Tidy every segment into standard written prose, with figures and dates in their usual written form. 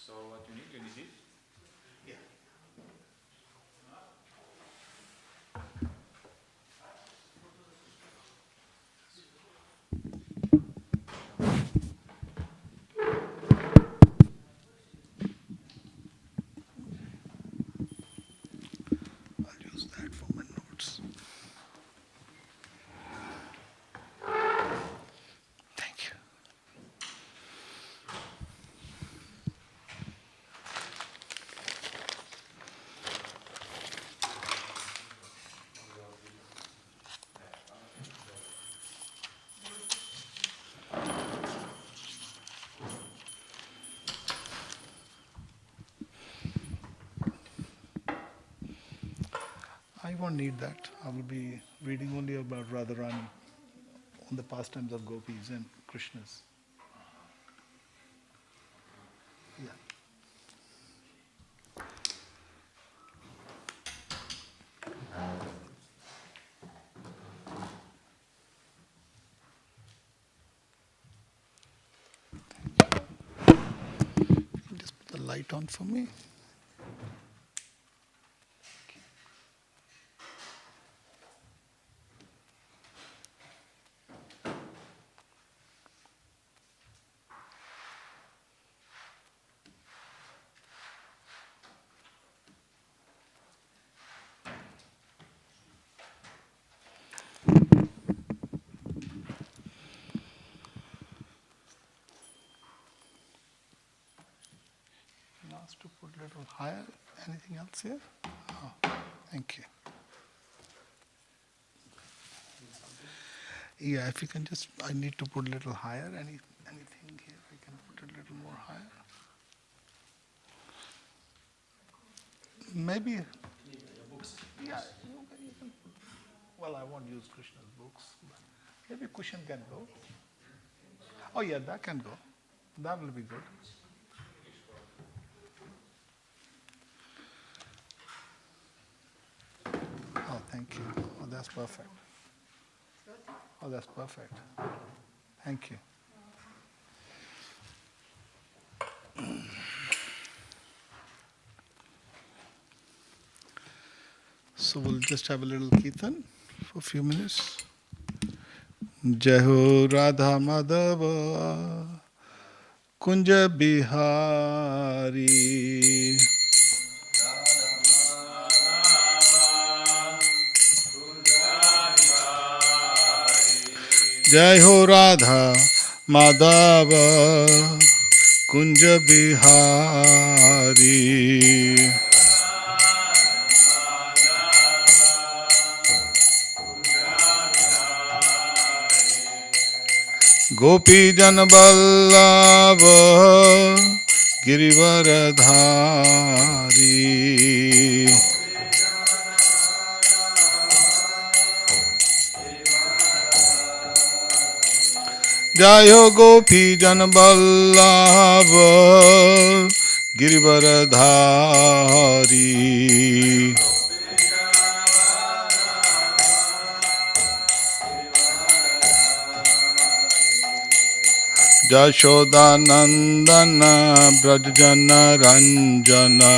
So what you need it? Yeah. I'll use that for my notes. Thank you. I won't need that. I will be reading only about Radharani on the pastimes of gopis and Krishnas. Yeah. You can just put the light on for me. Asked to put a little higher. Anything else here? Oh, thank you. Yeah, if you can just, I need to put a little higher. Anything here? I can put a little more higher. Maybe. Yeah, you can. Well, I won't use Krishna's books. But maybe cushion can go. Oh yeah, that can go. That will be good. Oh, thank you. Oh, that's perfect. Oh, that's perfect. Thank you. So we'll just have a little kirtan for a few minutes. Jai Ho Radha Madhava Kunja Bihari. Jai Ho Radha Madhava Kunja Bihari. Gopi Jan Vallabha Girivaradhari. Jayo Gopi Jan Vallabha Girivaradhari. Jashodanandana Brajjana Ranjana.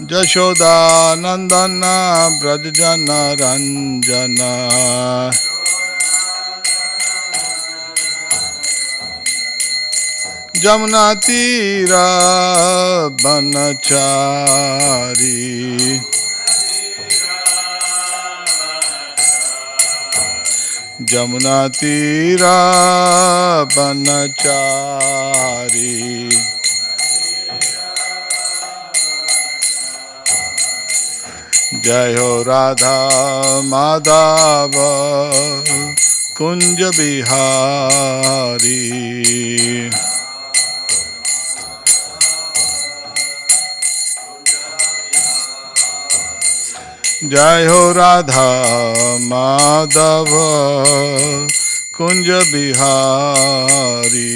Jashodanandana Brajjana Ranjana. Jamuna Tira Banachari. Jamuna तीरा बनचारी जय हो राधा माधव कुंज बिहारी जय हो राधा माधव कुंज बिहारी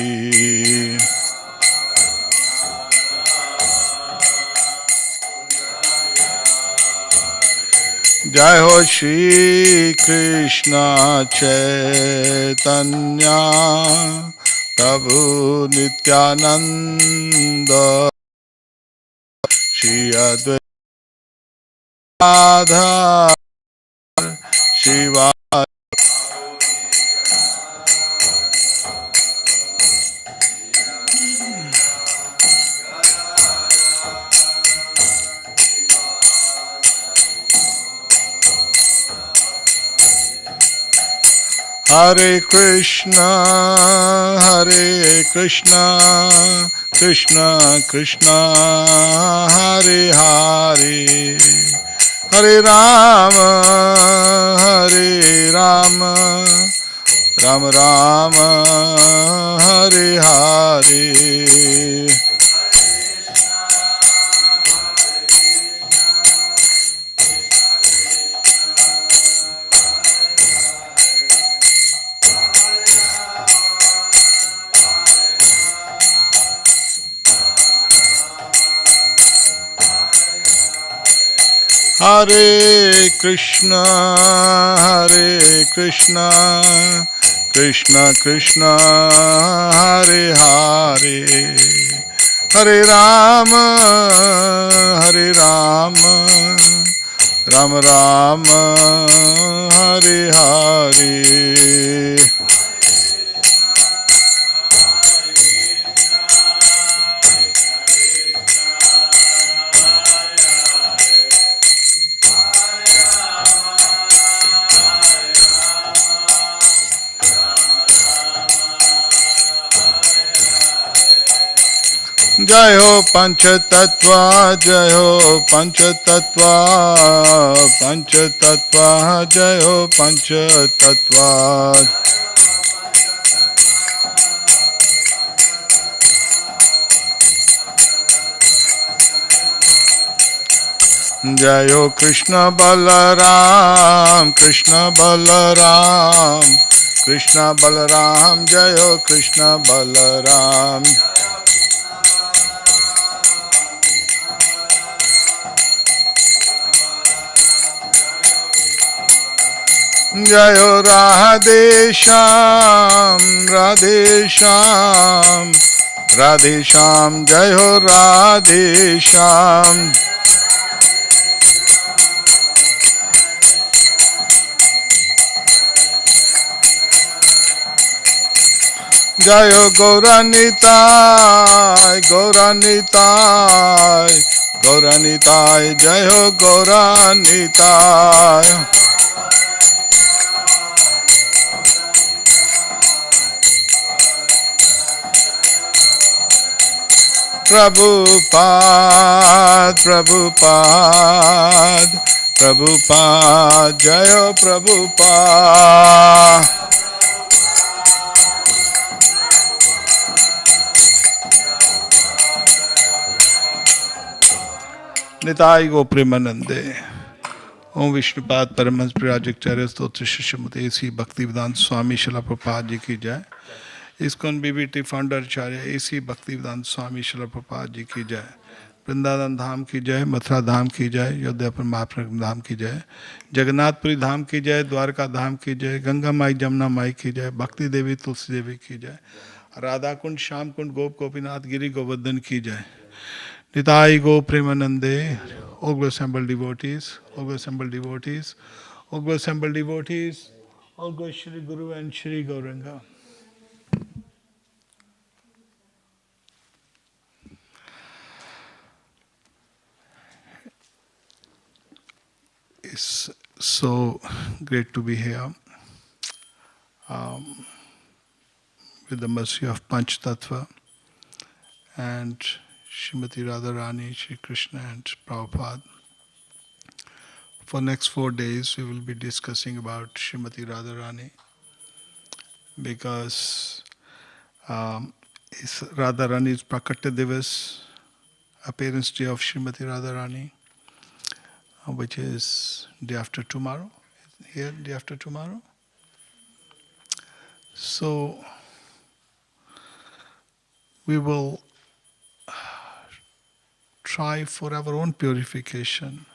जय हो श्री कृष्ण चैतन्य प्रभु Nityanand Shri Advaita Radha Shiva Hare Krishna Krishna Krishna Hare Hare Hare Rama Rama Rama Hare Hare Hare Krishna Krishna Krishna Hare Hare Hare Rama Rama Rama Hare Hare जय हो पंच तत्व जय हो पंच तत्व जय हो पंच तत्व जय हो कृष्ण बलराम जय हो कृष्ण बलराम जय हो राधे श्याम जय हो राधे श्याम जय हो गौरानिताय जय हो गौरानिताय प्रभुपाद जय हो प्रभुपाद निताई गो प्रेमानंदे ओम विष्णुपाद परमहंस प्रयाजचार्य स्तोत्र शिष्यमते श्री भक्तिवेदांत स्वामी शिला प्रभुपाद जी की जय। ISKCON BBT फाउंडर आचार्य AC भक्तिवेदांत स्वामी शिला प्रभुपाद जी की जय। वृंदावन धाम की जय, मथुरा धाम की जय, अयोध्यापुर महाप्रभु धाम की जय, जगन्नाथपुरी धाम की जय, द्वारका धाम की जय, गंगा माई जमुना माई की जय, भक्ति देवी तुलसी देवी की जय, राधा कुंड श्याम कुंड गोप गोपीनाथ गिरी गोवर्धन की जय। निताई गो प्रेमानंदे all assembled devotees, all assembled devotees, all assembled devotees, all go Shri Guru and Shri Gauranga. It's so great to be here. with the mercy of Panch Tattva and Srimati Radharani, Shri Krishna and Prabhupada. For next 4 days we will be discussing about Srimati Radharani because it's Radharani's Prakatya Divas, appearance day of Srimati Radharani, which is day after tomorrow. Here, day after tomorrow. So we will try for our own purification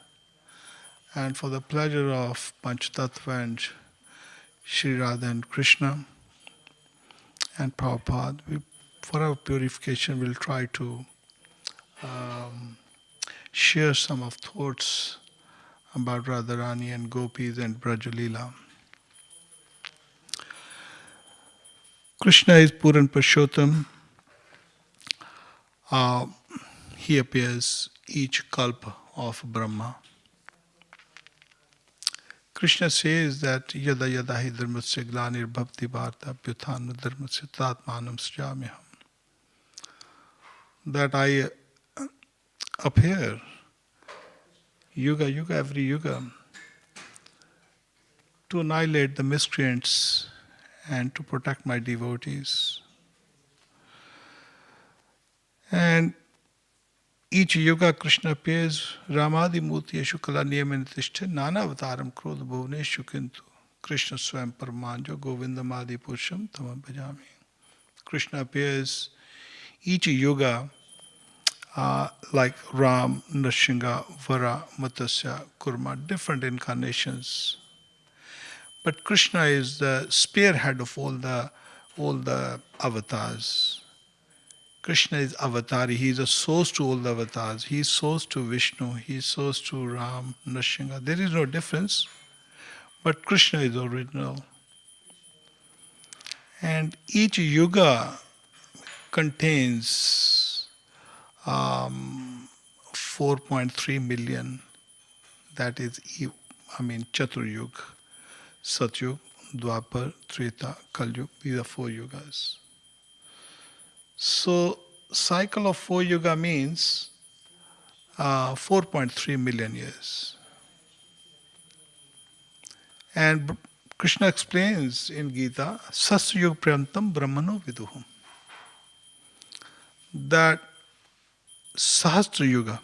and for the pleasure of Panch Tattva and Sri Radha and Krishna and Prabhupada. For our purification, we'll try to share some of thoughts about Radharani and Gopis and Brajalila. Krishna is Puran Purushottam. He appears each kalpa of Brahma. Krishna says that yada yada hi dharmasya glanir bhavati bharata pyuthanu dharmasya tatmanam srijamyaham. That I appear yuga yuga, every yuga, to annihilate the miscreants and to protect my devotees. And each yuga Krishna appears Ramadi Murti Yeshu Kala Niyamanitishta Nana Avataram Krodha Bhuvaneshu Kintu Krishna Swam Paramanjo Govindamadi Purusham Tamam Bhajami. Krishna appears each yuga like Ram, Nrsimha, Vara, Matsya, Kurma, different incarnations. But Krishna is the spearhead of all the avatars. Krishna is avatari, he is a source to all the avatars. He is source to Vishnu, he is source to Ram, Nrsimha. There is no difference, but Krishna is original. And each yuga contains 4.3 million, that is, Chaturyug, Satyug, Dwapar, Treta, Kalyug. These are 4 yugas. So, cycle of 4 yuga means 4.3 million years. And Krishna explains in Gita, Sasyug Priyantam Brahmano Viduhum, that Sahasra Yuga,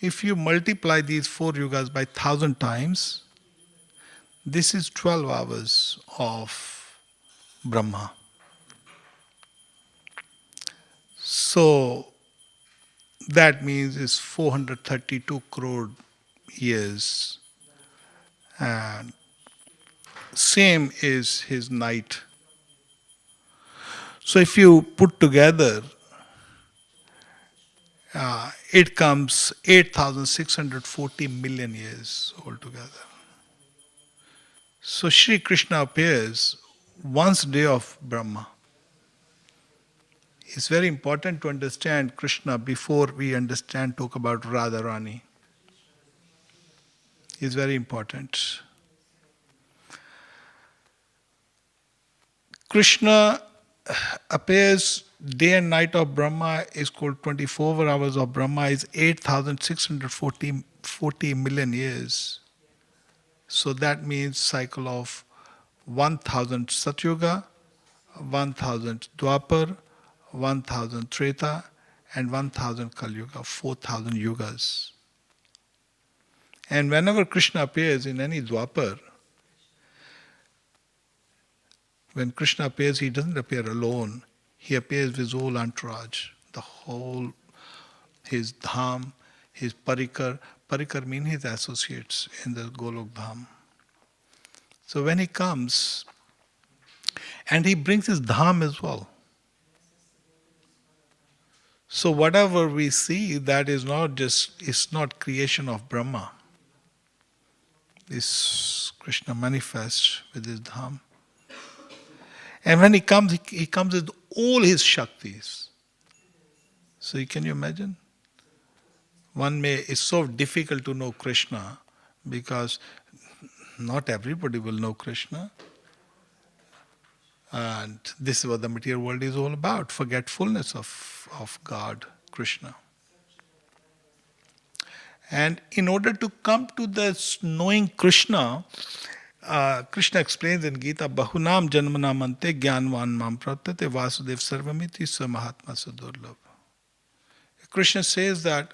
if you multiply these 4 yugas by 1,000 times, this is 12 hours of Brahma. So that means it's 432 crore years. And same is his night. So if you put together, it comes 8,640 million years altogether. So Sri Krishna appears once day of Brahma. It's very important to understand Krishna before we talk about Radharani. It's very important. Krishna appears day and night of Brahma is called 24 hours of Brahma is 8,640 million years. So that means cycle of 1,000 Satyuga, 1,000 Dwapar, 1,000 Treta, and 1,000 Kalyuga, 4,000 yugas. And whenever Krishna appears in any Dwapar, when Krishna appears, he doesn't appear alone. He appears with his whole entourage, his dham, his parikar. Parikar means his associates in the Golok Dham. So when he comes, and he brings his dham as well. So whatever we see, that is it's not creation of Brahma. This Krishna manifests with his dham. And when he comes with all his Shaktis. So can you imagine? It's so difficult to know Krishna because not everybody will know Krishna. And this is what the material world is all about, forgetfulness of God, Krishna. And in order to come to this knowing Krishna, Krishna explains in Gita, Bahunam Janmanamante Gyanvan Mam Pratyate Vasudev Sarvamiti Samahatma Sadurlabh. Krishna says that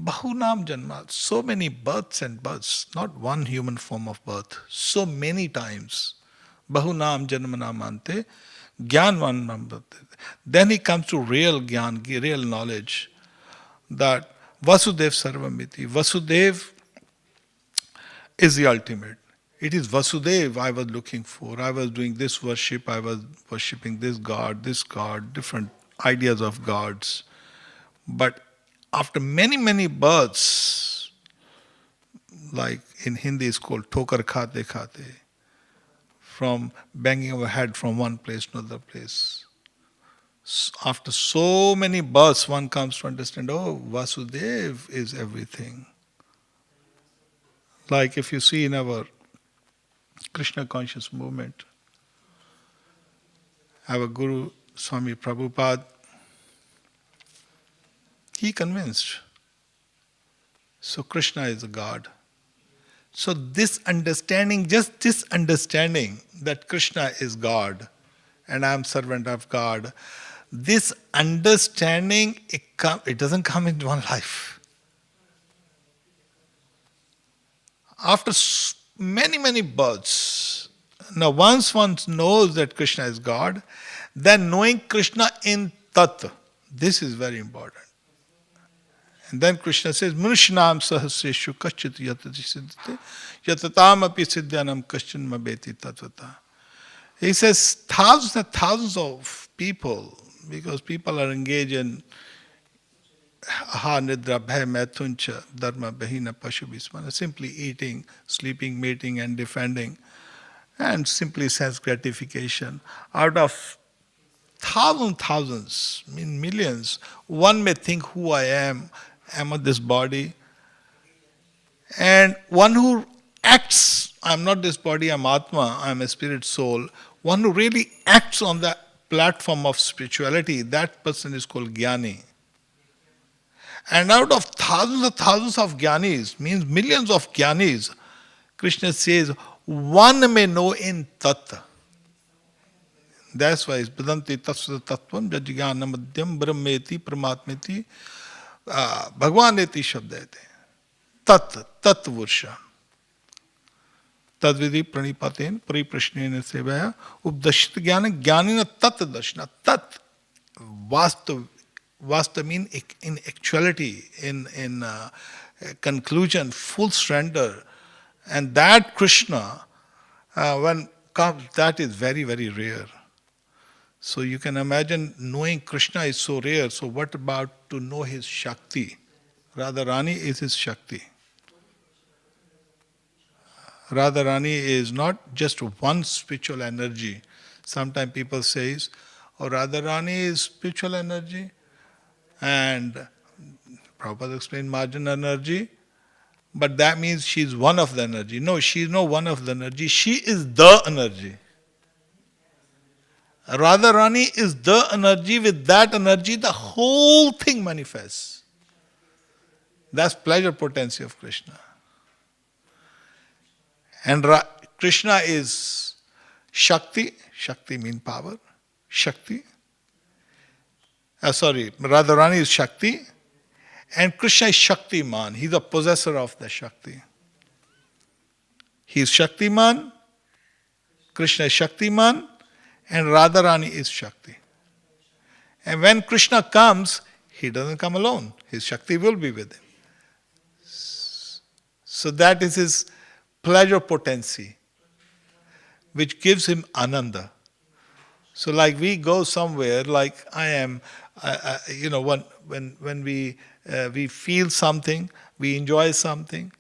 Bahunam Janma, so many births and births, not one human form of birth, so many times. Bahunam Janmanamante Gyanvan Mam Pratyate. Then he comes to real Gyan, real knowledge, that Vasudev Sarvamiti. Vasudev is the ultimate. It is Vasudev I was looking for. I was doing this worship, I was worshipping this God, different ideas of gods. But after many, many births, like in Hindi is called Thokar Khate Khate, from banging our head from one place to another place. After so many births, one comes to understand, oh, Vasudev is everything. Like if you see in our Krishna conscious movement, our Guru Swami Prabhupada, he convinced. So Krishna is a God. So this understanding, just this understanding that Krishna is God and I am servant of God, this understanding, it doesn't come in one life. After many, many births, now once one knows that Krishna is God, then knowing Krishna in Tat, this is very important. And then Krishna says, Manushanam sahasreshu kaschit yatati siddhate yatatam api siddhyanam kaschin mabeti tatvata. He says thousands and thousands of people, because people are engaged in aha nidra bhay maithuncha dharma bahina pashu vismana, simply eating, sleeping, mating and defending, and simply sense gratification. Out of thousands, I mean millions, one may think who I am of this body. And one who acts, I'm not this body, I'm Atma, I'm a spirit soul, one who really acts on the platform of spirituality, that person is called Jnani. And out of thousands of Jnanis, means millions of Jnanis, Krishna says, one may know in Tat. That's why it's Badanti Tatsva Tattvam Jajjana Madhyam Brahmeti Paramatmeti Bhagwaneti Shabdete. Tat Vursha. Tadvidi Pranipaten Pariprashnena Sevaya Updashit Jnana Jnanina Tat Dashna. Tat Vasta mean in actuality, in conclusion, full surrender. And that Krishna, when comes, that is very, very rare. So you can imagine knowing Krishna is so rare. So what about to know his Shakti? Radharani is his Shakti. Radharani is not just one spiritual energy. Sometimes people say, oh, Radharani is spiritual energy. And Prabhupada explained margin energy. But that means she is one of the energy. No, she is not one of the energy. She is the energy. Radharani is the energy. With that energy, the whole thing manifests. That's pleasure potency of Krishna. And Krishna is Shakti. Shakti means power. Shakti. Radharani is Shakti. And Krishna is Shaktiman. He's the possessor of the Shakti. He is Shaktiman. Krishna is Shaktiman. And Radharani is Shakti. And when Krishna comes, he doesn't come alone. His Shakti will be with him. So that is his pleasure potency, which gives him ananda. So like we go somewhere, like I am, when we feel something, we enjoy something,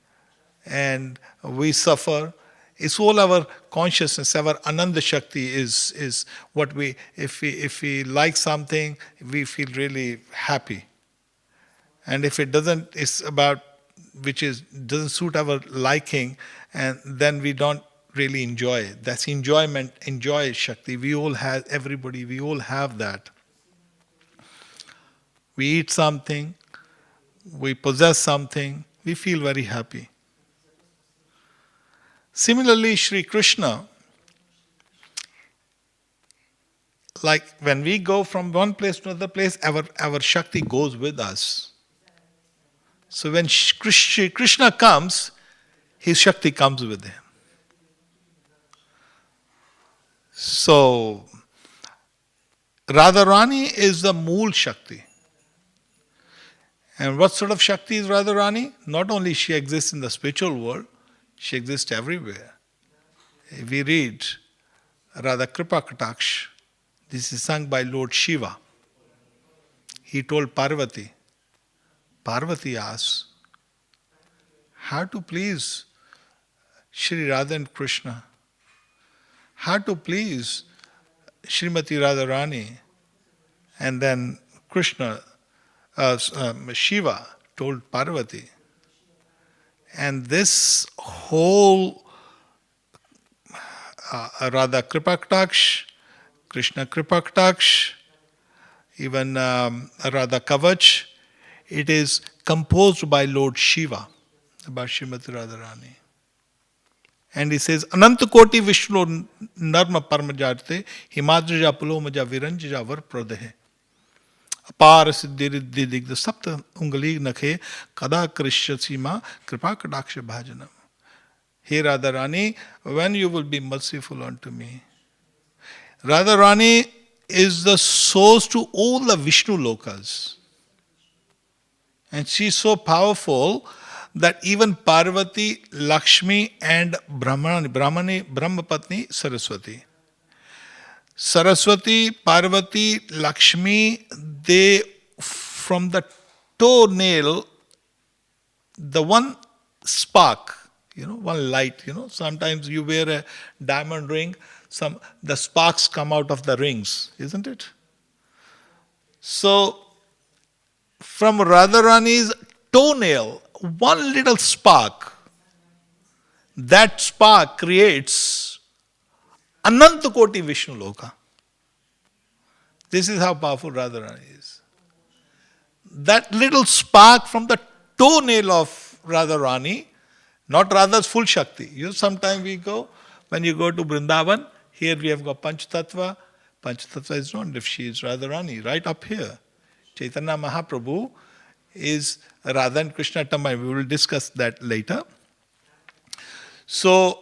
and we suffer. It's all our consciousness, our Ananda Shakti is what we, if we like something, we feel really happy. And if it doesn't, it's about, doesn't suit our liking, and then we don't really enjoy. That's enjoyment, enjoy Shakti. We all have, everybody, we all have that. We eat something, we possess something, we feel very happy. Similarly, Sri Krishna, like when we go from one place to another place, our Shakti goes with us. So when Sri Krishna comes, his Shakti comes with him. So, Radharani is the Mool Shakti. And what sort of Shakti is Radharani? Not only she exists in the spiritual world, she exists everywhere. If we read Radha Kripa Kataksh, this is sung by Lord Shiva. He told Parvati, Parvati asked, how to please Shri Radha and Krishna? How to please Srimati Radharani? And then Krishna, Shiva told Parvati. And this whole Radha Kripaktaksh, Krishna Kripaktaksh, even Radha Kavach, it is composed by Lord Shiva about Srimati Radharani. And he says, Ananta Koti Vishnu Narma Parmajarte, Himadraja Pulomaja Viranjaja Var Pradehe. Apar Siddhi Digda Sapta Ungali Nakhe Kada Krishya Sima Kripa Kadaksha Bhajanam. Hey Radharani, when you will be merciful unto me? Radharani is the source to all the Vishnu lokas. And she is so powerful that even Parvati, Lakshmi and Brahmapatni Saraswati. Saraswati, Parvati, Lakshmi, they from the toenail, the one spark, one light, sometimes you wear a diamond ring, the sparks come out of the rings, isn't it? So, from Radharani's toenail, one little spark, that spark creates Ananta Koti Vishnu Loka. This is how powerful Radharani is. That little spark from the toenail of Radharani, not Radha's full Shakti. Sometimes we go, when you go to Vrindavan, here we have got Panch Tattva. Panch Tattva is not if she is Radharani, right up here. Chaitanya Mahaprabhu is Radha and Krishna Tamai. We will discuss that later. So,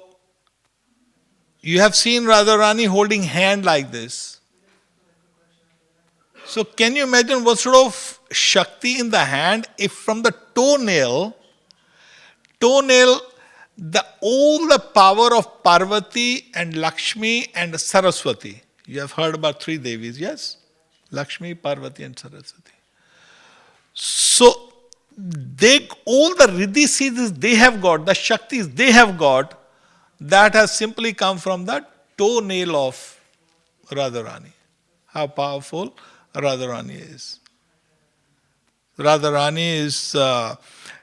you have seen Radharani holding hand like this. So, can you imagine what sort of Shakti in the hand if from the toenail, all the power of Parvati and Lakshmi and Saraswati. You have heard about three Devis, yes? Lakshmi, Parvati and Saraswati. So, all the Riddhi Siddhis they have got, the Shaktis they have got, that has simply come from the toenail of Radharani. How powerful Radharani is. Radharani is,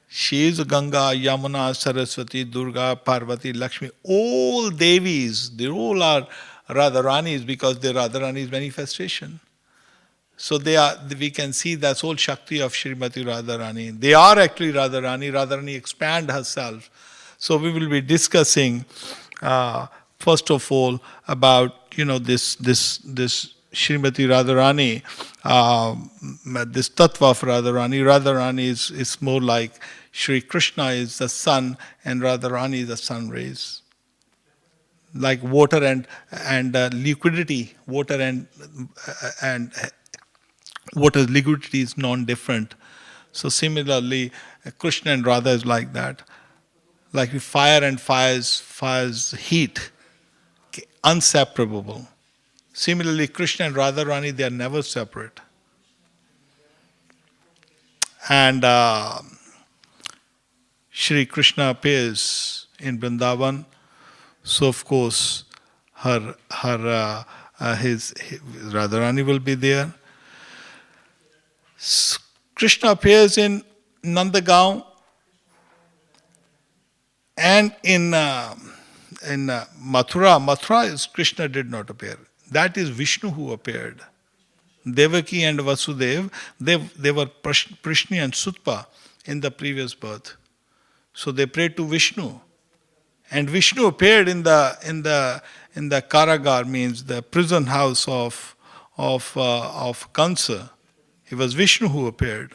she is Ganga, Yamuna, Saraswati, Durga, Parvati, Lakshmi. All Devis, they all are Radharanis because they are Radharani's manifestation. So we can see that's all Shakti of Srimati Radharani. They are actually Radharani. Radharani expand herself. So we will be discussing, first of all, about this Srimati Radharani, this Tattva of Radharani. Radharani is more like Sri Krishna is the sun and Radharani is the sun rays. Like water and liquidity, water and water's liquidity is non-different. So similarly, Krishna and Radha is like that. Like fire and fire's heat, inseparable. Similarly, Krishna and Radharani, they are never separate. And Shri Krishna appears in Vrindavan. So of course, his Radharani will be there. Krishna appears in Nandagaon and in Mathura is Krishna did not appear. That is Vishnu who appeared. Devaki and Vasudev, they were Prishni and Sutpa in the previous birth. So they prayed to Vishnu. And Vishnu appeared in the Karagar, means the prison house of Kansa. It was Vishnu who appeared.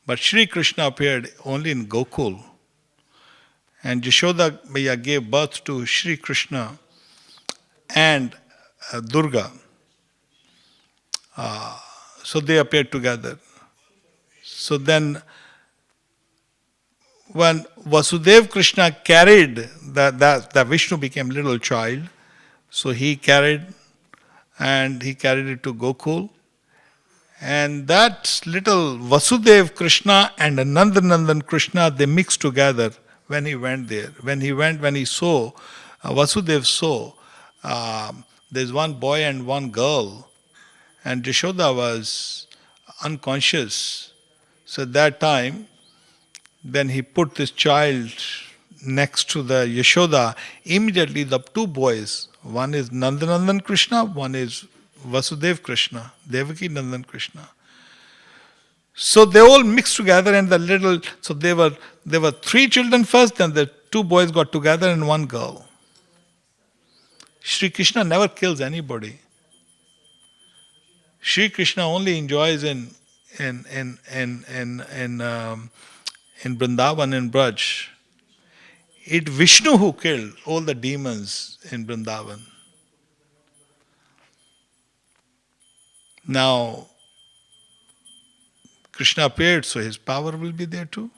But Sri Krishna appeared only in Gokul. And Yashoda Maya gave birth to Sri Krishna and Durga. So they appeared together. So then, when Vasudev Krishna carried, the Vishnu became little child, so he carried it to Gokul. And that little Vasudev Krishna and Nandanandan Krishna, they mixed together when he went there. When he saw, Vasudev saw, there's one boy and one girl, and Yashoda was unconscious. So at that time, then he put this child next to the Yashoda. Immediately the two boys, one is Nandanandan Krishna, one is Vasudev Krishna, Devaki Nandan Krishna. So they all mixed together, and so there were three children first, then the two boys got together and one girl. Sri Krishna never kills anybody. Sri Krishna only enjoys in Vrindavan and Braj. It Vishnu who killed all the demons in Vrindavan. Now, Krishna appeared, so his power will be there too.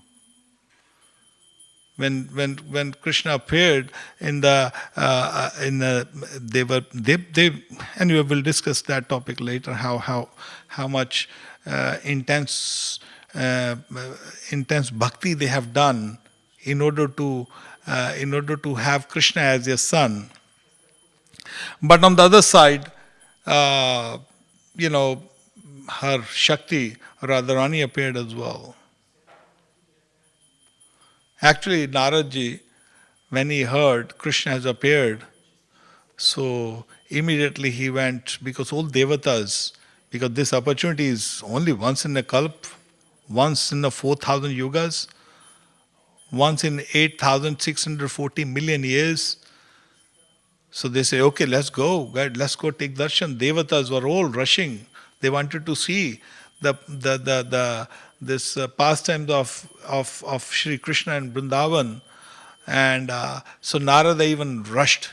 When Krishna appeared anyway, we'll discuss that topic later. How much intense bhakti they have done in order to have Krishna as their son. But on the other side, her Shakti Radharani appeared as well. Actually, Naradji, when he heard Krishna has appeared, so immediately he went, because all devatas, because this opportunity is only once in a kalp, once in the 4,000 yugas, once in 8,640 million years. So they say, okay, let's go, God, let's go take darshan. Devatas were all rushing. They wanted to see this pastimes of Sri Krishna and Vrindavan. And so Narada even rushed.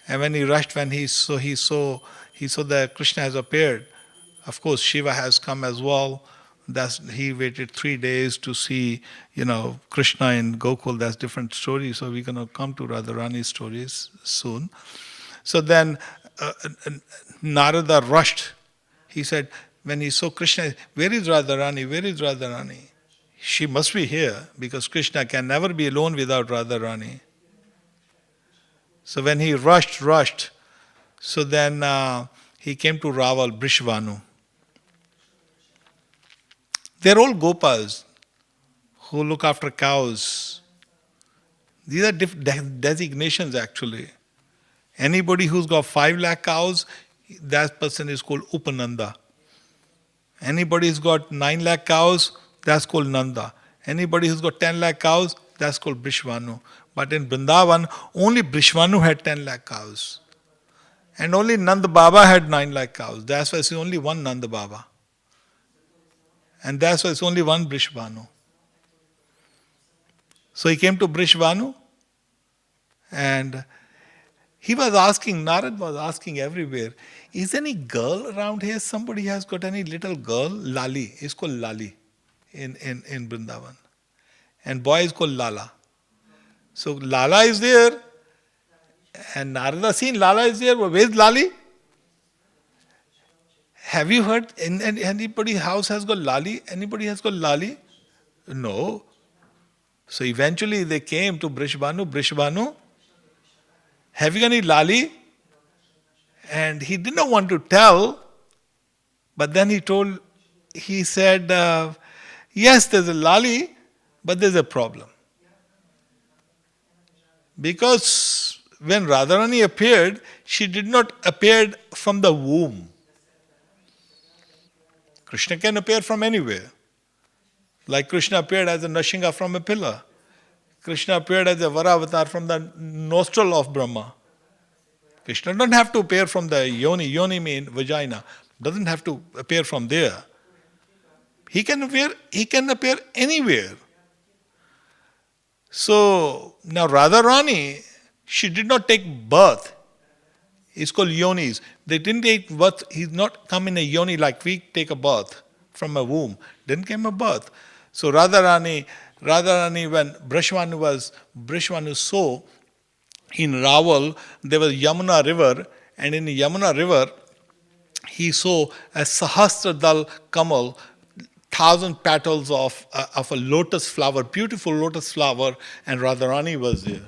And when he rushed, when he saw that Krishna has appeared. Of course, Shiva has come as well. He waited 3 days to see, Krishna in Gokul. That's different story. So we're going to come to Radharani's stories soon. So then Narada rushed. He said, when he saw Krishna, where is Radharani? Where is Radharani? She must be here, because Krishna can never be alone without Radharani. So when he rushed, so then he came to Raval, Brishvanu. They're all Gopas who look after cows. These are designations actually. Anybody who's got 5 lakh cows, that person is called Upananda. Anybody who's got 9 lakh cows, that's called Nanda. Anybody who's got 10 lakh cows, that's called Brishvanu. But in Vrindavan, only Brishvanu had 10 lakh cows. And only Nanda Baba had 9 lakh cows. That's why it's only one Nanda Baba. And that's why it's only one Brishvanu. So he came to Brishvanu, and he was asking, Narad was asking everywhere, is any girl around here? Somebody has got any little girl? Lali. It's called Lali in Vrindavan. And boy is called Lala. So Lala is there. And Narada seen Lala is there. Where's Lali? Have you heard anybody's house has got Lali? Anybody has got Lali? No. So eventually they came to Brishvanu. Brishvanu, have you got any Lali? And he did not want to tell, but then he said, yes, there's a Lali, but there's a problem. Because when Radharani appeared, she did not appear from the womb. Krishna can appear from anywhere. Like Krishna appeared as a Nashinga from a pillar. Krishna appeared as a Varavatar from the nostril of Brahma. Krishna doesn't have to appear from the yoni. Yoni means vagina. Doesn't have to appear from there. He can appear anywhere. So now Radharani, she did not take birth. It's called yonis. They didn't take birth. He's not come in a yoni like we take a birth from a womb. Didn't come a birth. So Radharani, when Brishvanu saw in Raval, there was Yamuna river, and in the Yamuna river, he saw a Sahasradal Kamal, 1,000 petals of a lotus flower, beautiful lotus flower, and Radharani was there.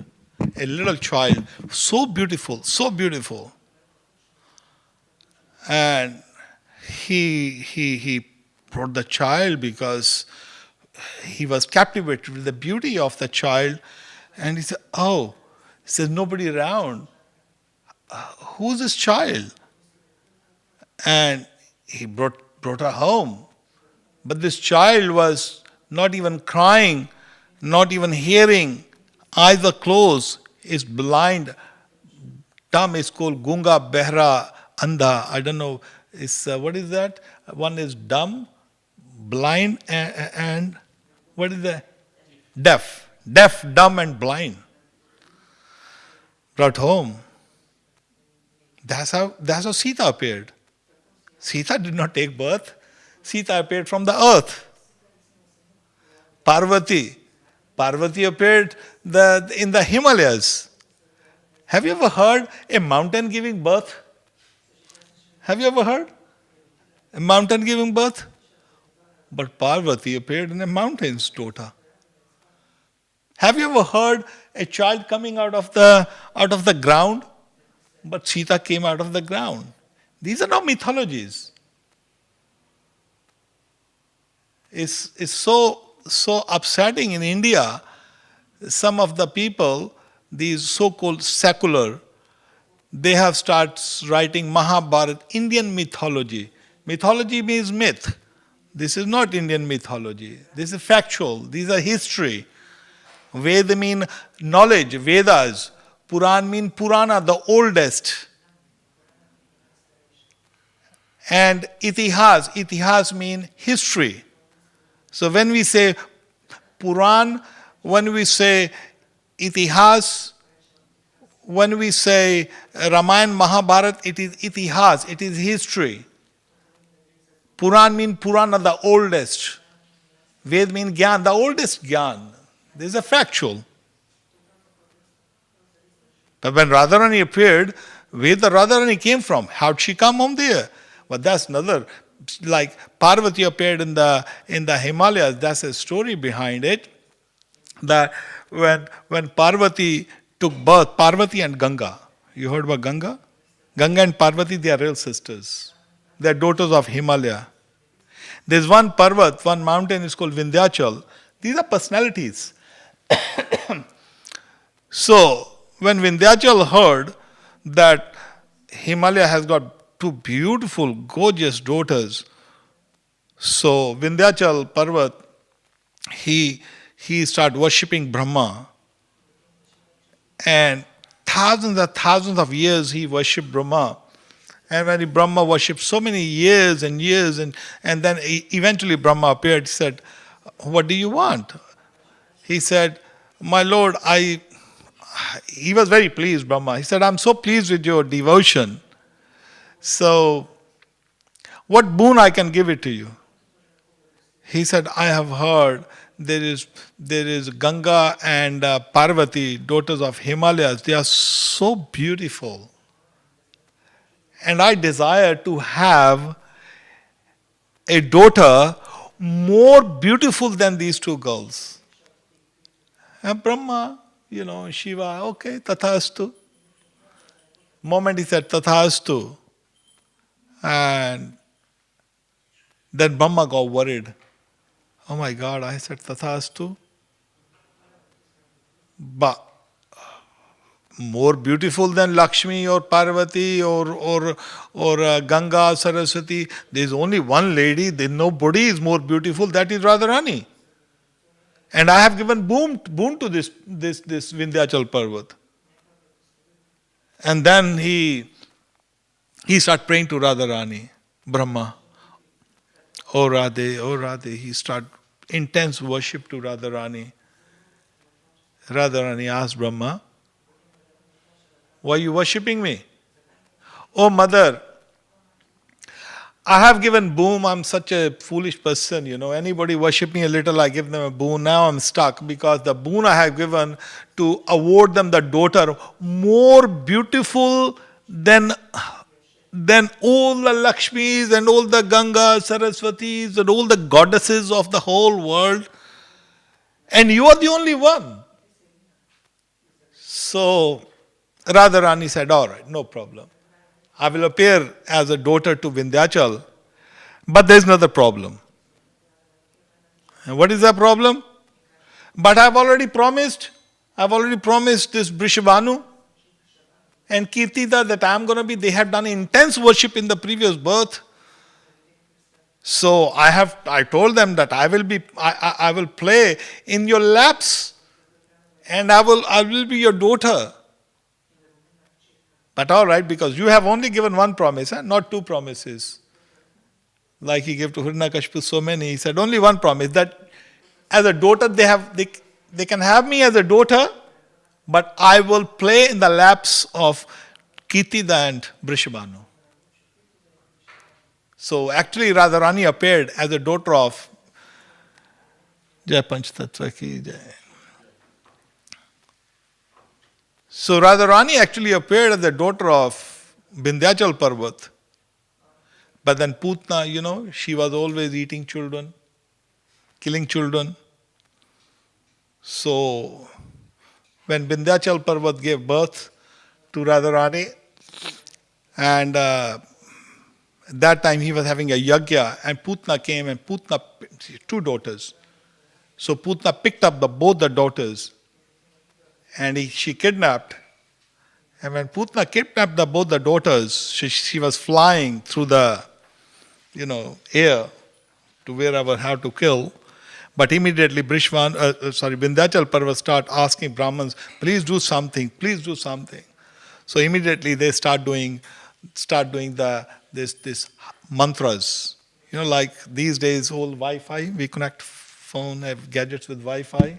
A little child, so beautiful, so beautiful. And he brought the child because he was captivated with the beauty of the child. And he said, oh, he says, nobody around. Who's this child? And he brought her home. But this child was not even crying, not even hearing, eyes are closed, is blind, dumb, is called Gunga, Behra, Andha. I don't know, what is that? One is dumb, blind, and what is that? Deaf. Deaf, dumb, and blind. Brought home. That's how Sita appeared. Sita did not take birth. Sita appeared from the earth. Parvati appeared in the Himalayas. Have you ever heard a mountain giving birth? Have you ever heard a mountain giving birth? But Parvati appeared in a mountain's daughter. Have you ever heard a child coming out of the ground? But Sita came out of the ground. These are not mythologies. It's so upsetting in India. Some of the people, these so-called secular, they have started writing Mahabharata, Indian mythology. Mythology means myth. This is not Indian mythology. This is factual. These are history. Veda mean knowledge, Vedas. Puran mean Purana, the oldest. And Itihas mean history. So when we say Puran, when we say Itihas, when we say Ramayana, Mahabharata, it is Itihas, it is history. Puran means Purana, the oldest. Ved means Gyan, the oldest Gyan. This is a factual. But when Radharani appeared, where the Radharani came from? How did she come from there? But that's another, like Parvati appeared in the Himalayas, that's a story behind it. That when Parvati took birth, Parvati and Ganga, you heard about Ganga? Ganga and Parvati, they are real sisters. They are daughters of Himalaya. There's one Parvat, one mountain is called Vindhyachal. These are personalities. So, when Vindhyachal heard that Himalaya has got two beautiful, gorgeous daughters, so Vindhyachal Parvat, he started worshipping Brahma. And thousands of years he worshipped Brahma. And when Brahma worshipped so many years and years, and then eventually Brahma appeared, said, what do you want? He said, my Lord, he was very pleased, Brahma. He said, I'm so pleased with your devotion. So, what boon I can give it to you? He said, I have heard there is Ganga and Parvati, daughters of Himalayas. They are so beautiful. And I desire to have a daughter more beautiful than these two girls. And Brahma, Shiva, okay, tathastu. Moment he said tathastu. And then Brahma got worried. Oh my God, I said tathastu. But more beautiful than Lakshmi or Parvati or Ganga, Saraswati. There is only one lady. There nobody is more beautiful. That is Radharani. And I have given boon to this Vindhyachal Parvat. And then he started praying to Radharani, Brahma. Oh Radhe, oh Radhe. He started intense worship to Radharani. Radharani asked Brahma, why are you worshipping me? Oh mother, I have given boon. I'm such a foolish person, Anybody worship me a little, I give them a boon. Now I'm stuck because the boon I have given to award them the daughter more beautiful than all the Lakshmis and all the Gangas, Saraswatis and all the goddesses of the whole world. And you are the only one. So Radharani said, all right, no problem. I will appear as a daughter to Vindhyachal, but there is another problem. And what is the problem? But I have already promised this Brishabhanu and Kirtida that I am going to be, they have done intense worship in the previous birth. So I told them that I will play in your laps and I will be your daughter. But all right, because you have only given one promise, not two promises. Like he gave to Hiranyakashipu so many, he said only one promise, that as a daughter they can have me as a daughter, but I will play in the laps of Kirtida and Brishabhanu. So actually Radharani appeared as a daughter of Jai Panchtattva ki Jai. So Radharani actually appeared as the daughter of Vindhyachal Parvat. But then Putna, she was always eating children, killing children. So when Vindhyachal Parvat gave birth to Radharani, and that time he was having a yagya, and Putna came, and Putna, two daughters. So Putna picked up both the daughters, and she kidnapped. And when Putna kidnapped both the daughters, she was flying through the air to wherever how to kill. But immediately Vindhyachal Parvat start asking Brahmins, please do something, please do something. So immediately they start doing this mantras. Like these days, all Wi-Fi, we connect phone, have gadgets with Wi-Fi.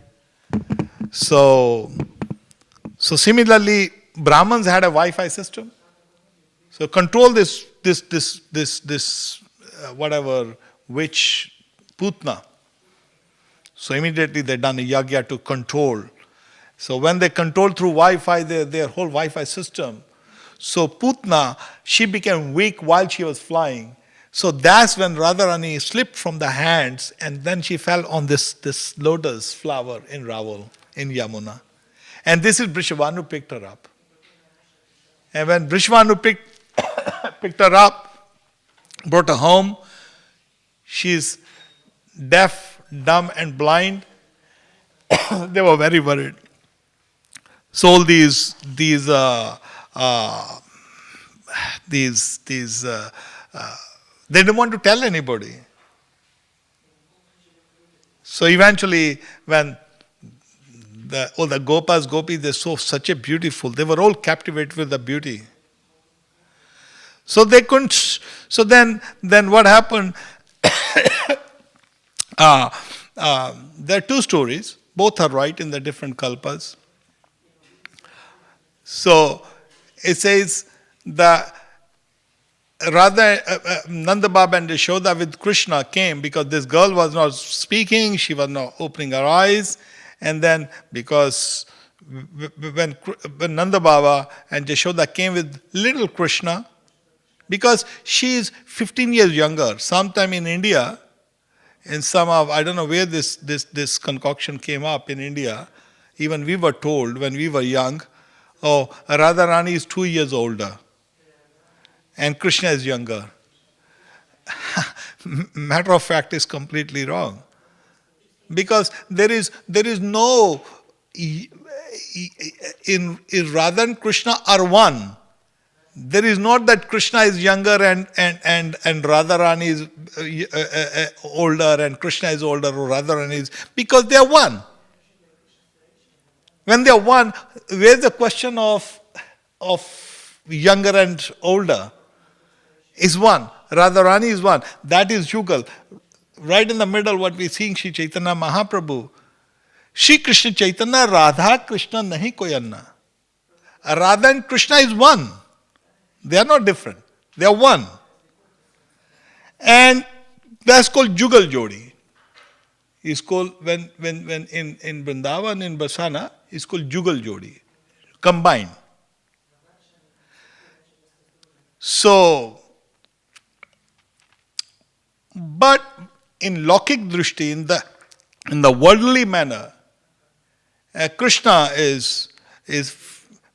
So similarly, Brahmins had a Wi-Fi system. So control this whatever witch Putna. So immediately they done a yagya to control. So when they control through Wi-Fi their whole Wi-Fi system, so Putna, she became weak while she was flying. So that's when Radharani slipped from the hands, and then she fell on this lotus flower in Raval, in Yamuna. And this is Brishabhanu picked her up. And when Brishabhanu picked her up, brought her home, she's deaf, dumb and blind. They were very worried. So all these they didn't want to tell anybody. So eventually, when all the gopas, gopis, they saw such a beautiful, they were all captivated with the beauty. So they couldn't. So then what happened? There are two stories. Both are right in the different kalpas. So it says that Nanda Baba and Yashoda with Krishna came because this girl was not speaking, she was not opening her eyes, and then because when Nanda Baba and Yashoda came with little Krishna, because she is 15 years younger, sometime in India, in some of, I don't know where this concoction came up in India, even we were told when we were young, oh, Radharani is 2 years older and Krishna is younger. Matter of fact is completely wrong. Because there is no in Radha and Krishna are one. There is not that Krishna is younger and Radharani is older and Krishna is older or Radharani is, because they are one. When they are one, where's the question of younger and older? Is one. Radharani is one. That is Yugal. Right in the middle, what we seeing Shri Chaitanya Mahaprabhu. Shri Krishna Chaitanya, Radha Krishna nahi koi anna. Radha and Krishna is one. They are not different. They are one. And that's called Jugal Jodi. It's called, when in Vrindavan, in Basana, it's called Jugal Jodi. Combined. So, but in Lokik Drishti, in the worldly manner, Krishna is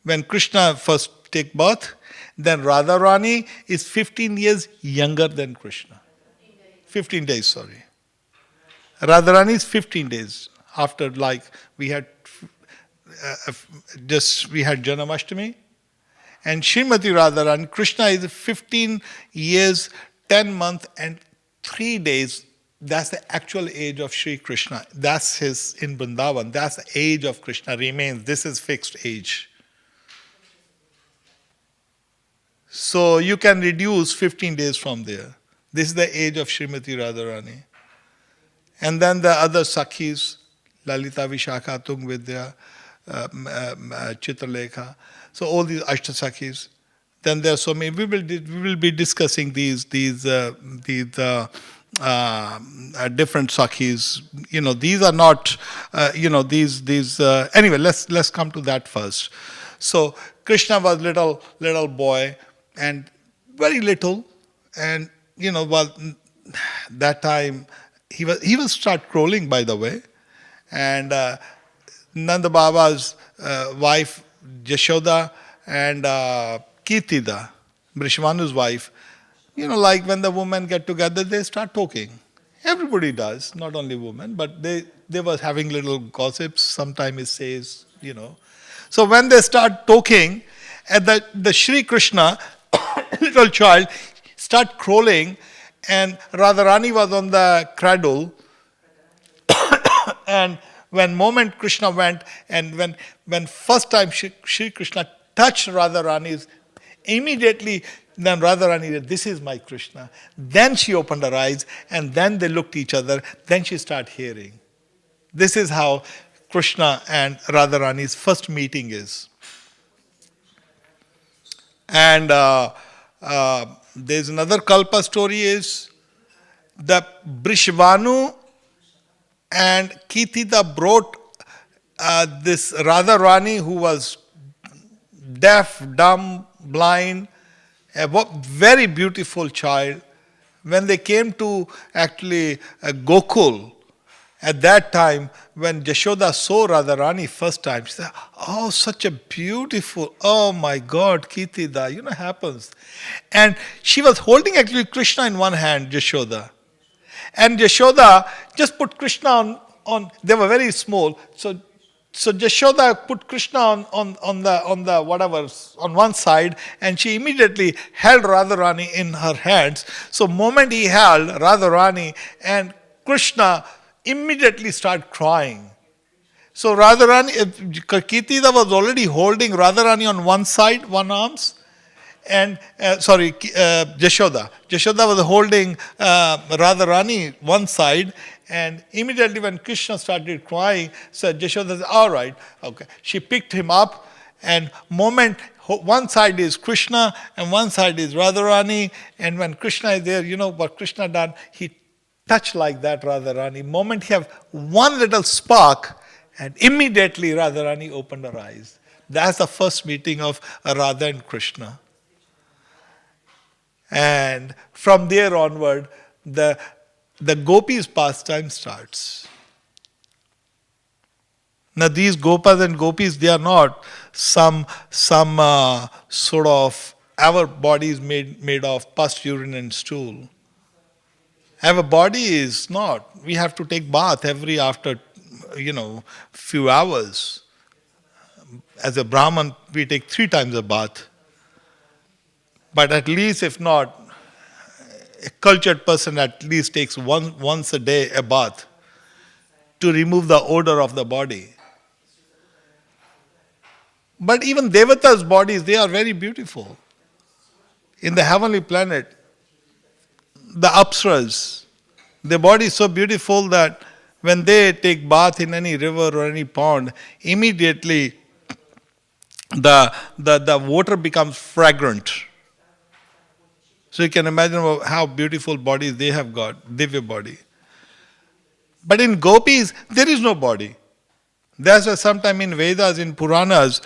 when Krishna first take birth, then Radharani is 15 years younger than Krishna. 15 days, sorry. Radharani is 15 days after, like we had Janamashtami, and Srimati Radharani, Krishna is 15 years, 10 months and 3 days. That's the actual age of Sri Krishna. That's his, in Vrindavan, that's the age of Krishna remains. This is fixed age. So you can reduce 15 days from there. This is the age of Srimati Radharani. And then the other Sakhis, Lalita, Vishakha, Tungvidya, Chitralekha. So all these Ashtasakhis. Then there are so many. We will be discussing these different Sakhis. You know, these are not. Anyway, let's come to that first. So Krishna was little boy and very little, and that time he will start crawling, by the way, and Nanda Baba's wife Yashoda and Kirtida, Brishmanu's wife, like when the women get together, they start talking. Everybody does, not only women, but they were having little gossips. Sometimes it says, So when they start talking, and the Shri Krishna, little child, start crawling, and Radharani was on the cradle, and when moment Krishna went, and when first time Shri Krishna touched Radharani, immediately then Radharani said, "This is my Krishna." Then she opened her eyes, and then they looked at each other. Then she started hearing. This is how Krishna and Radharani's first meeting is. And there's another Kalpa story is that Brishvanu and Kirtida brought this Radharani, who was deaf, dumb, blind, a very beautiful child. When they came to actually Gokul, at that time, when Yashoda saw Radharani first time, she said, "Oh, such a beautiful, oh my God, Kirtida, happens." And she was holding actually Krishna in one hand, Yashoda. And Yashoda just put Krishna on they were very small, so Yashoda put Krishna on the whatever, on one side, and she immediately held Radharani in her hands. So moment he held Radharani, and Krishna immediately started crying. So Radharani, Kirtida was already holding Radharani on one side, one arms, and Yashoda. Yashoda was holding Radharani one side, and immediately when Krishna started crying, so Yashoda said, "All right, okay." She picked him up, and moment one side is Krishna and one side is Radharani, and when Krishna is there, what Krishna done? He touched like that Radharani. Moment he have one little spark, and immediately Radharani opened her eyes. That's the first meeting of Radha and Krishna. And from there onward, the gopis' pastime starts. Now these gopas and gopis, they are not some sort of, our body is made of pus, urine and stool. Our body is not. We have to take bath after few hours. as a Brahman, we take 3 times a bath. But at least, if not, a cultured person at least takes once a day a bath to remove the odor of the body. But even Devata's bodies, they are very beautiful. In the heavenly planet, the Apsaras, their body is so beautiful that when they take bath in any river or any pond, immediately the water becomes fragrant. So you can imagine how beautiful bodies they have got, Divya body. But in gopis, there is no body. That's why sometime in Vedas, in Puranas,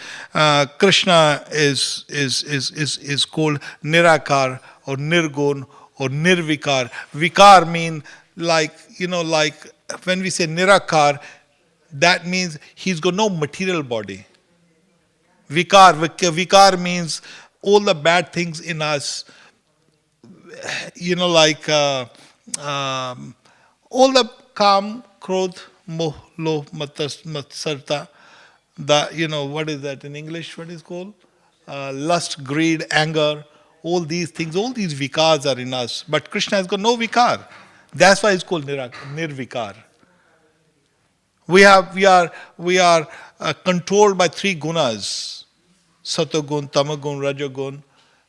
Krishna is called Nirakar or Nirgun or Nirvikar. Vikar means like when we say Nirakar, that means he's got no material body. Vikar means all the bad things in us, all the kam, krodh, moh, loh, matsarta, what is that in English? What is called? Lust, greed, anger, all these things, all these vikars are in us. But Krishna has got no vikar. That's why it's called nirvikar. We are controlled by 3 gunas: satogun, tamagun, rajagun.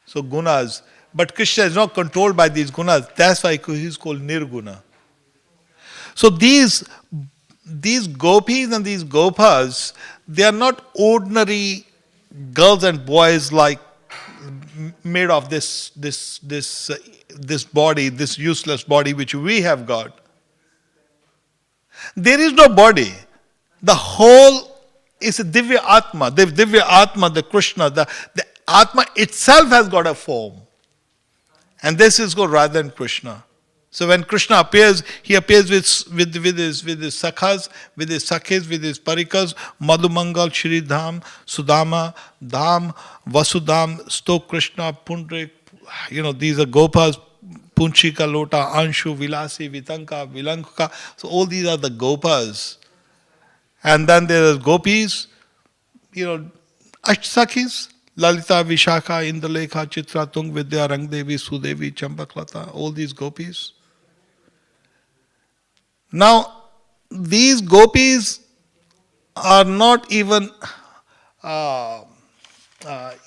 So gunas. But Krishna is not controlled by these gunas. That's why he's called nirguna. So these gopis and these gopas, they are not ordinary girls and boys like made of this body, this useless body which we have got. There is no body. The whole is a Divya Atma. The Divya Atma, the Krishna, the Atma itself has got a form. And this is called Radha and Krishna. So when Krishna appears, he appears with his sakhas, with his sakhis, with his parikas, Madhumangal, Shri Dham, Sudama, Dham, Vasudham, Stok Krishna, Pundrik, these are gopas, Punchika, Lota, Anshu, Vilasi, Vitanka, Vilanka. So all these are the gopas. And then there are gopis, Ashtasakhis, Lalita, Vishakha, Indalekha, Chitra, Tung, Vidya, Rangdevi, Sudevi, Champaklata, all these gopis. Now, these gopis are not even,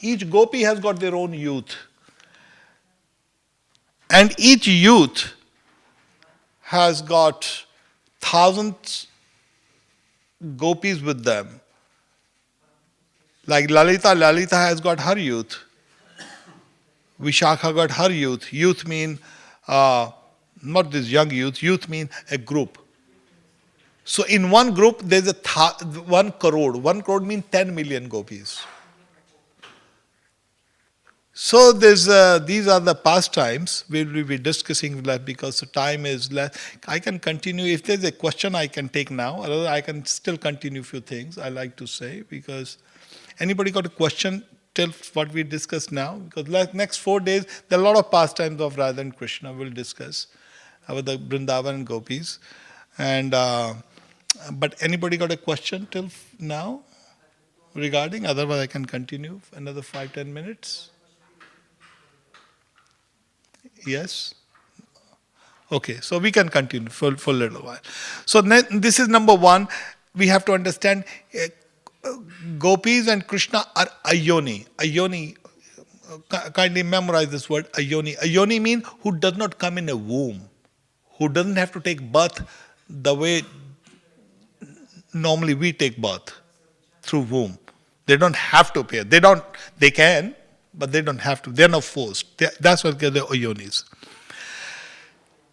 each gopi has got their own youth. And each youth has got thousands gopis with them. Like Lalita has got her youth. Vishakha got her youth. Youth mean, not this young youth, youth mean a group. So in one group, there's 1 crore. 1 crore means 10 million gopis. So these are the pastimes. We will be discussing that because the time is less. I can continue. If there's a question, I can take now. Otherwise, I can still continue a few things I like to say because anybody got a question till what we discussed now? Because next 4 days, there are a lot of pastimes of Radha and Krishna we'll discuss about the Vrindavan and Gopis. And but anybody got a question till now regarding? Otherwise, I can continue for another 5-10 minutes. Yes? Okay, so we can continue for a little while. So this is number 1. We have to understand gopis and Krishna are ayoni. Ayoni, kindly memorize this word, ayoni. Ayoni means who does not come in a womb, who doesn't have to take birth the way normally we take birth, through womb. They don't have to appear. They can, but they don't have to. They're not forced. That's what they're ayonis.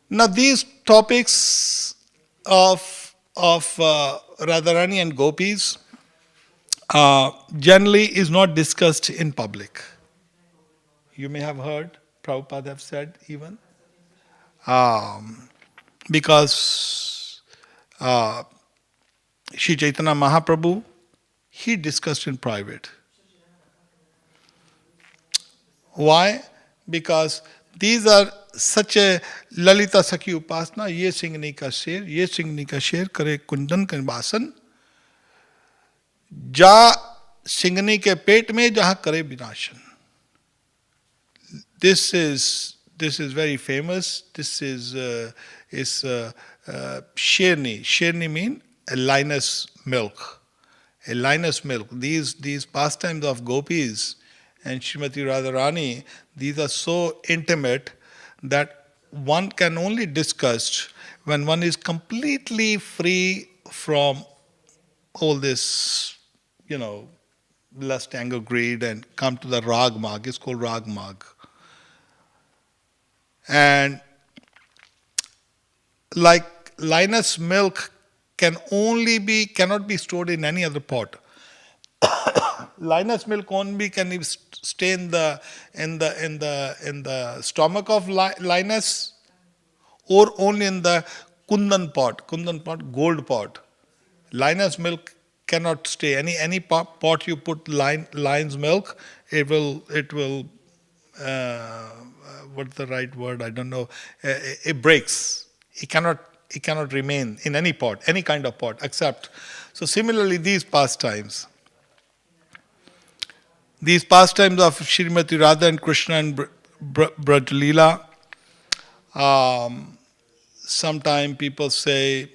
Now these topics of Radharani and gopis generally is not discussed in public. You may have heard, Prabhupada have said even, because Sri Chaitanya Mahaprabhu, he discussed in private. Why? Because these are such a Lalita Sakhi Upasana, ye singni ka sher, kare kundan kan basan, ja सिंगनी के पेट में जहाँ करे Vinashan. This is very famous. This is Sherni. Sherni mean a lioness milk. A lioness milk. These pastimes of gopis and Srimati Radharani, these are so intimate that one can only discuss when one is completely free from all this, lust, anger, greed, and come to the rag marg. It's called rag marg. And like lioness milk cannot be stored in any other pot. Lioness milk only can stay in the stomach of lioness, or only in the kundan pot, gold pot. Lioness milk cannot stay. Any pot you put lion's milk, it will what's the right word? I don't know. It breaks. It cannot remain in any pot, any kind of pot, except. So similarly, these pastimes of Srimati Radha and Krishna and Braj Leela. Sometimes people say,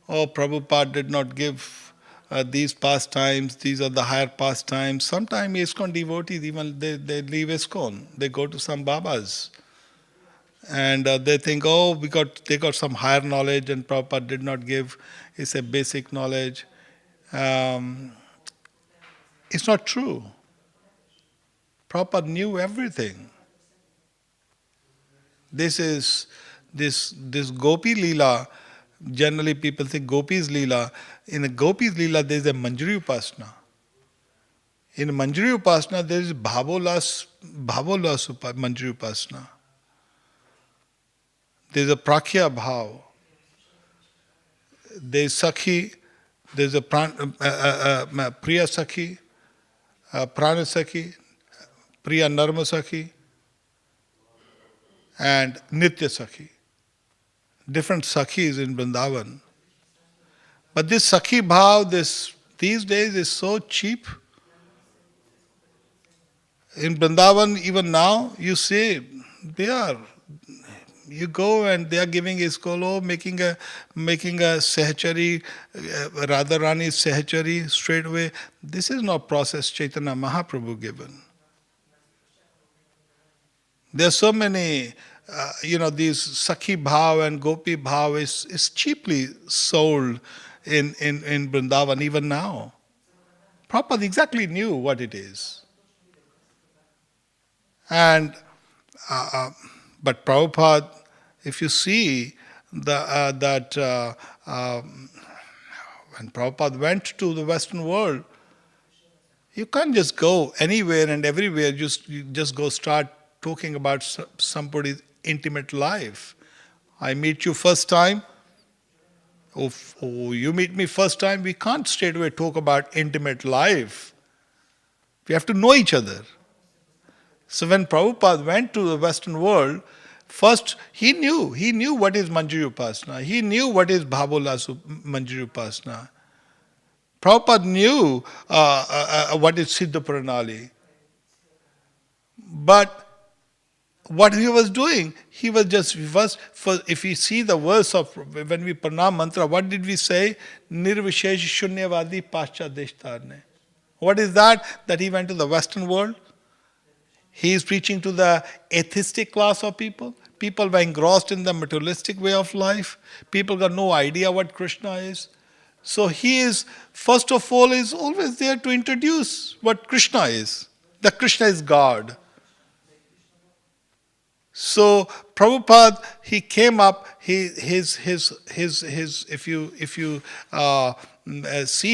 "Oh, Prabhupada did not give these pastimes. These are the higher pastimes." Sometimes ISKCON devotees even they leave ISKCON. They go to some Babas. And they think, oh, they got some higher knowledge and Prabhupada did not give. It's a basic knowledge. It's not true. Prabhupada knew everything. This Gopi Leela, generally people think Gopi's Leela. In a Gopi's Leela, there is a Manjari Upasana. In Manjari Upasana, there is Bhavolas Manjari Upasana. There is a Prakhya Bhav. There is Sakhi. There is a Priya Sakhi, Prana Sakhi, Priya Narma Sakhi, and Nitya Sakhi. Different Sakhis in Vrindavan. But this Sakhi Bhav, these days is so cheap. In Vrindavan, even now, you see, you go and they are giving iskolo, making a sehachari, Radharani sehachari straight away. This is not process Chaitanya Mahaprabhu given. There are so many, these Sakhi Bhav and Gopi Bhav is cheaply sold in Vrindavan even now. Prabhupada exactly knew what it is. And but Prabhupada, if you see that when Prabhupada went to the Western world, you can't just go anywhere and everywhere, you just go start talking about somebody's intimate life. I meet you first time, oh, you meet me first time, we can't straight away talk about intimate life. We have to know each other. So when Prabhupada went to the Western world, first he knew what is Manjari Upasana. He knew what is Bhavolas Manjari Upasana. Prabhupada knew what is Siddha Pranali. But what he was doing, if you see the verse of when we pranam mantra, what did we say? Nirvishesh shunyavadi paschadeshtarne. What is that? That he went to the Western world. He is preaching to the atheistic class of people. People were engrossed in the materialistic way of life. People got no idea what Krishna is. So he is, first of all, is always there to introduce what Krishna is. That Krishna is God. So Prabhupada, he came up. If you see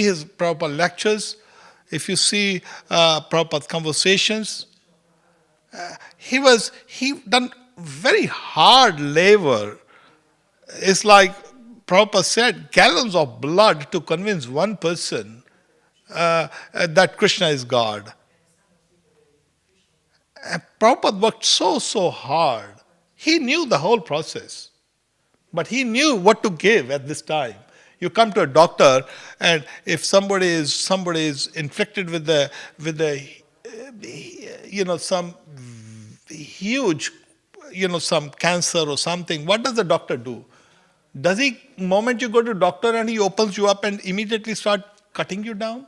his Prabhupada lectures, if you see Prabhupada's conversations, he done very hard labor. It's like Prabhupada said, gallons of blood to convince one person that Krishna is God. And Prabhupada worked so hard. He knew the whole process. But he knew what to give at this time. You come to a doctor, and if somebody is inflicted with the some huge some cancer or something, what does the doctor do? Does he, moment you go to doctor and he opens you up and immediately start cutting you down?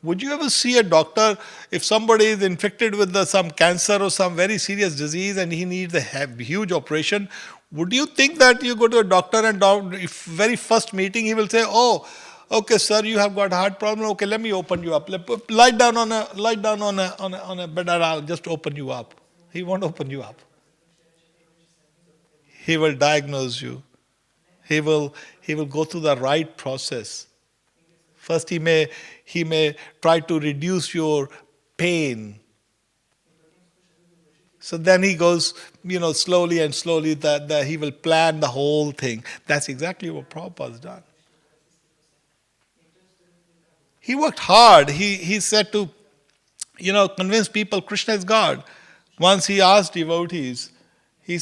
Would you ever see a doctor, if somebody is infected with some cancer or some very serious disease and he needs a huge operation, would you think that you go to a doctor and if very first meeting he will say, oh, okay, sir, you have got heart problem. Okay, let me open you up. Lie down on a bed and I'll just open you up. He won't open you up. He will diagnose you. He will go through the right process. First, he may try to reduce your pain. So then he goes, slowly and slowly, that he will plan the whole thing. That's exactly what Prabhupada has done. He worked hard. He said to, convince people Krishna is God. Once he asked devotees, he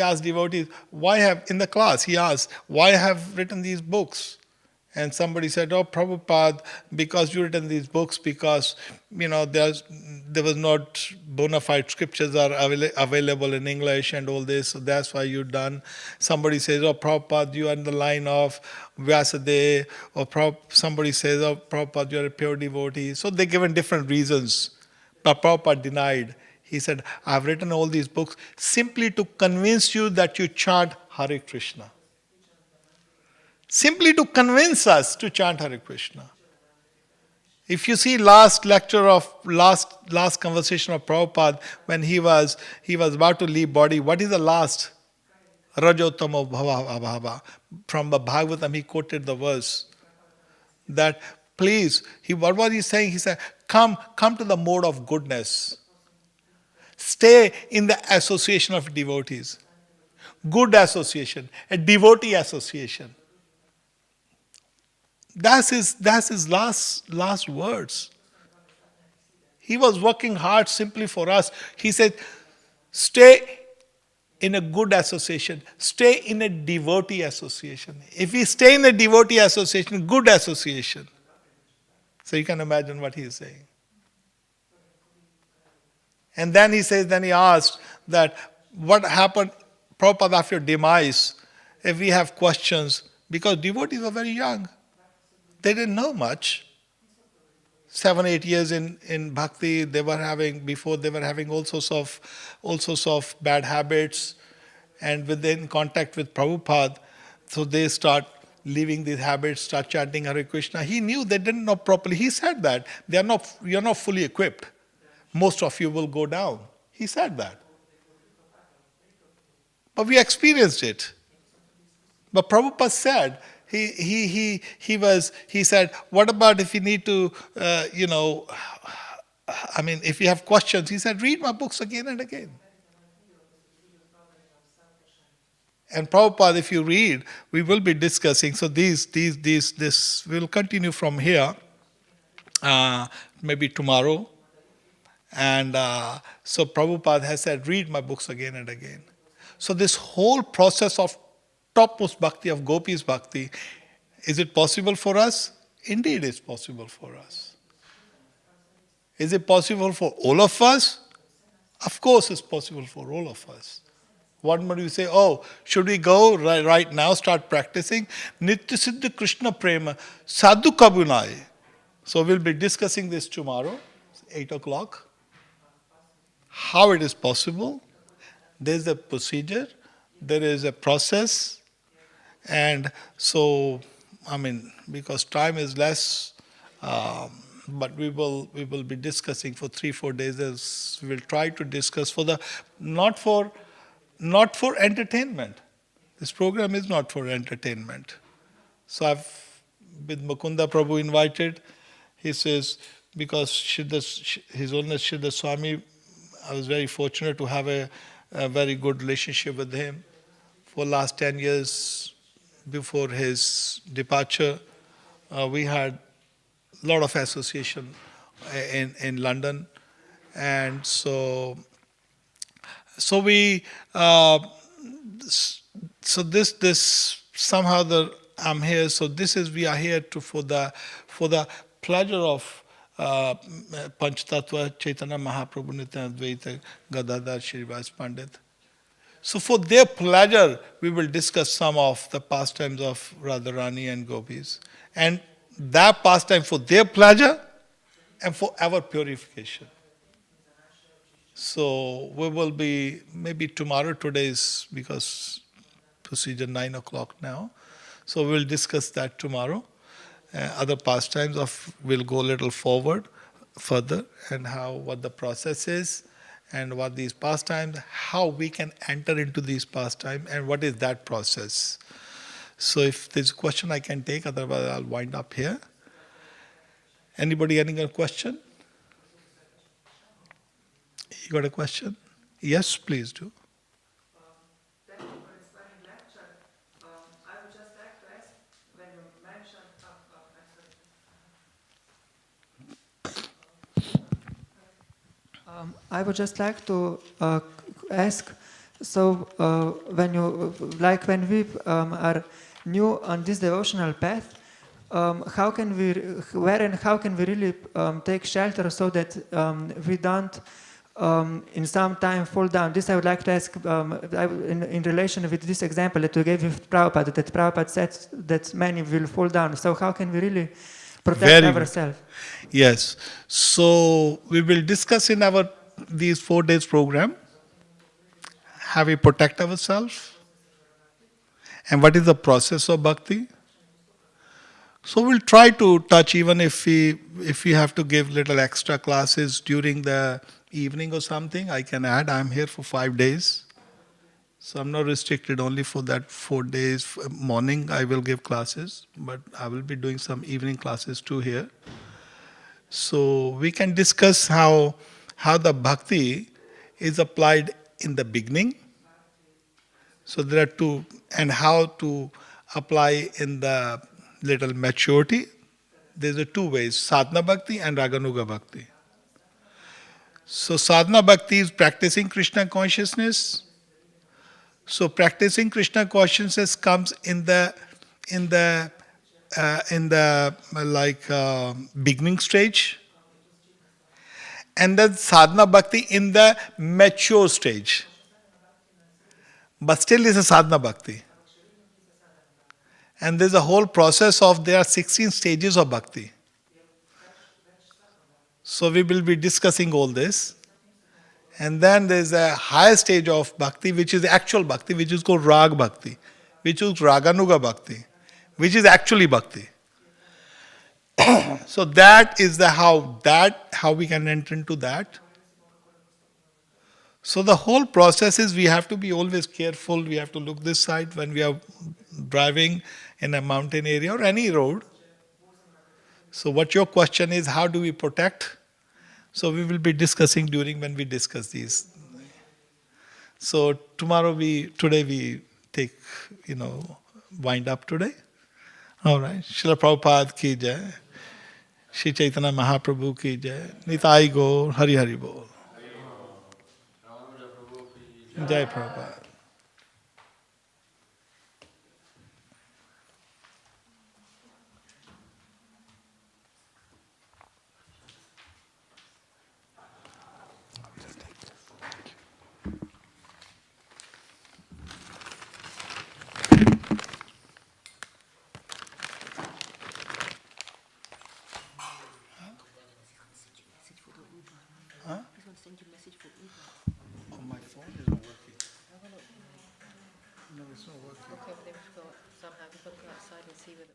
asked devotees, in the class, he asked, why have written these books? And somebody said, oh, Prabhupada, because you written these books, because, there was not bona fide scriptures are available in English and all this, so that's why you done. Somebody says, oh, Prabhupada, you are in the line of Vyasadeva, or somebody says, oh, Prabhupada, you are a pure devotee. So they given different reasons. But Prabhupada denied. He said, I have written all these books simply to convince you that you chant Hare Krishna. Simply to convince us to chant Hare Krishna. If you see last conversation of Prabhupada, when he was about to leave body, what is the last? Rajottama bhava. From the Bhagavatam, he quoted the verse that, please, what was he saying? He said, come to the mode of goodness. Stay in the association of devotees. Good association, a devotee association. That's his last words. He was working hard simply for us. He said, stay in a good association. Stay in a devotee association. If we stay in a devotee association, good association. So you can imagine what he is saying. And then he asked that what happened, Prabhupada, after your demise, if we have questions, because devotees were very young. They didn't know much. 7, 8 years in bhakti, they were having all sorts of bad habits, and within contact with Prabhupada, so they start leaving these habits, start chanting Hare Krishna. He knew they didn't know properly. He said that you're not fully equipped. Most of you will go down. He said that. But we experienced it. But Prabhupada said, he said, what about if you need to, if you have questions, he said, read my books again and again. And Prabhupada, if you read, we will be discussing. So this will continue from here, maybe tomorrow. And so Prabhupada has said, read my books again and again. So this whole process of topmost bhakti, of gopis bhakti, is it possible for us? Indeed, it's possible for us. Is it possible for all of us? Of course, it's possible for all of us. What would you say? Oh, should we go right now, start practicing? Nitya Siddha Krishna Prema Sadhu Kabunai. So we'll be discussing this tomorrow, 8 o'clock. How it is possible? There's a procedure, there is a process, and so, because time is less, but we will be discussing for 3-4 days. We'll try to discuss not for entertainment. This program is not for entertainment. So I've, with Mukunda Prabhu invited, he says, because His Holiness Siddha Swami, I was very fortunate to have a very good relationship with him for last 10 years before his departure. We had a lot of association in London, and so we this somehow I'm here. So this is we are here to for the pleasure of Panch Tattva Chaitanya Mahaprabhu Nityanadvaita Gadadhar Shrivas Pandit. So for their pleasure, we will discuss some of the pastimes of Radharani and Gopis. And that pastime for their pleasure and for our purification. So we will be, maybe tomorrow, today is because procedure 9 o'clock now. So we'll discuss that tomorrow. Other pastimes of, we'll go a little forward, further, and what the process is, and what these pastimes, how we can enter into these pastimes, and what is that process. So if there's a question I can take, otherwise I'll wind up here. Anybody getting a question? You got a question? Yes, please do. Thank you for explaining lecture. I would just like to ask, when you mentioned, I would just like to ask, so when we are new on this devotional path, where and how can we really take shelter so that we don't in some time fall down? This I would like to ask in relation with this example that you gave with Prabhupada, that Prabhupada said that many will fall down. So how can we really protect ourselves? Yes. So we will discuss in these 4 days program how we protect ourselves and what is the process of bhakti. So we'll try to touch, even if we have to give little extra classes during the evening or something, I can add. I'm here for 5 days. So I'm not restricted only for that 4 days. Morning I will give classes, but I will be doing some evening classes too here. So we can discuss how the bhakti is applied in the beginning. So there are two, and how to apply in the little maturity. There's a 2 ways, sadhana bhakti and raganuga bhakti. So sadhana bhakti is practicing Krishna consciousness. So practicing Krishna consciousness comes in the beginning stage, and then sadhana bhakti in the mature stage. But still is a sadhana bhakti. And there's a whole process there are 16 stages of bhakti. So we will be discussing all this. And then there's a higher stage of bhakti, which is actual bhakti, which is called rag bhakti, which is raganuga bhakti, which is actually bhakti. So that is how we can enter into that. So the whole process is we have to be always careful. We have to look this side when we are driving in a mountain area or any road. So what your question is, how do we protect? So we will be discussing when we discuss these. So today we take, wind up today. All right. Srila Prabhupada ki jai. Shri Chaitanya Mahaprabhu ki jai. Nitai Gaur. Hari Hari Bol. Jai Prabhupada. My phone is not working. No, it's not working. Okay, but they've got somehow we've got to go outside and see whether.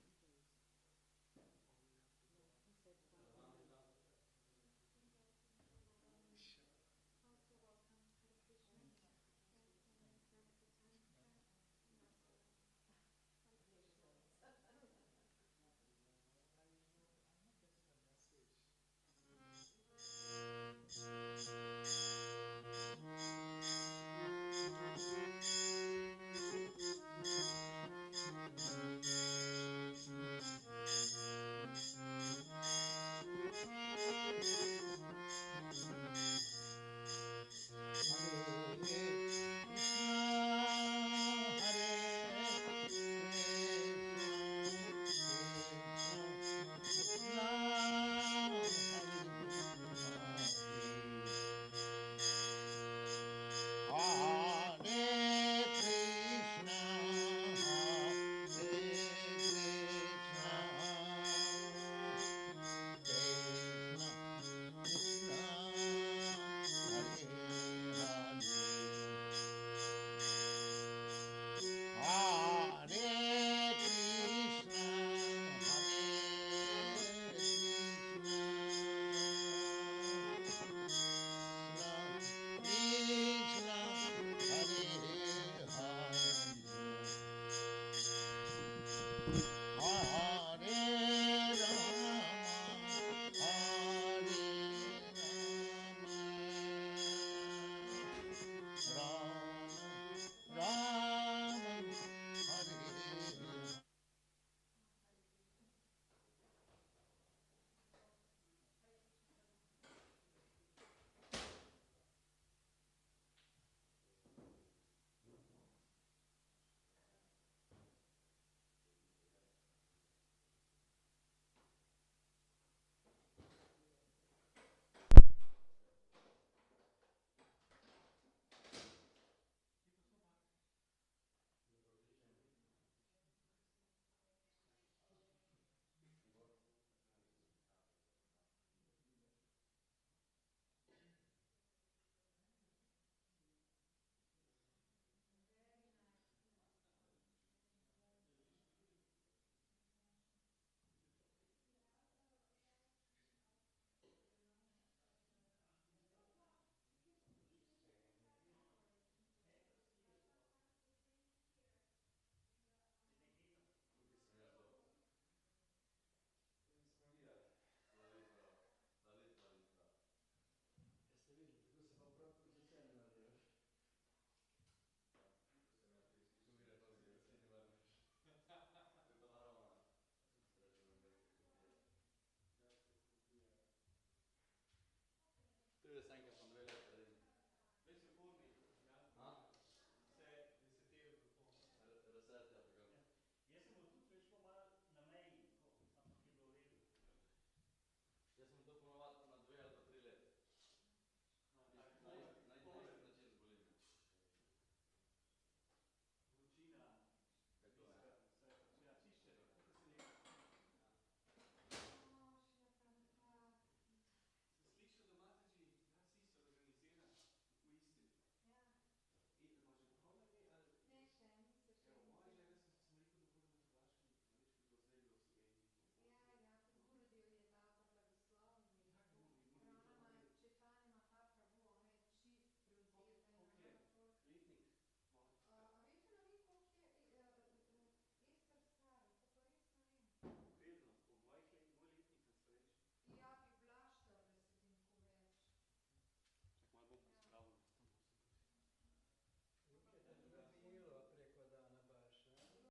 Bye.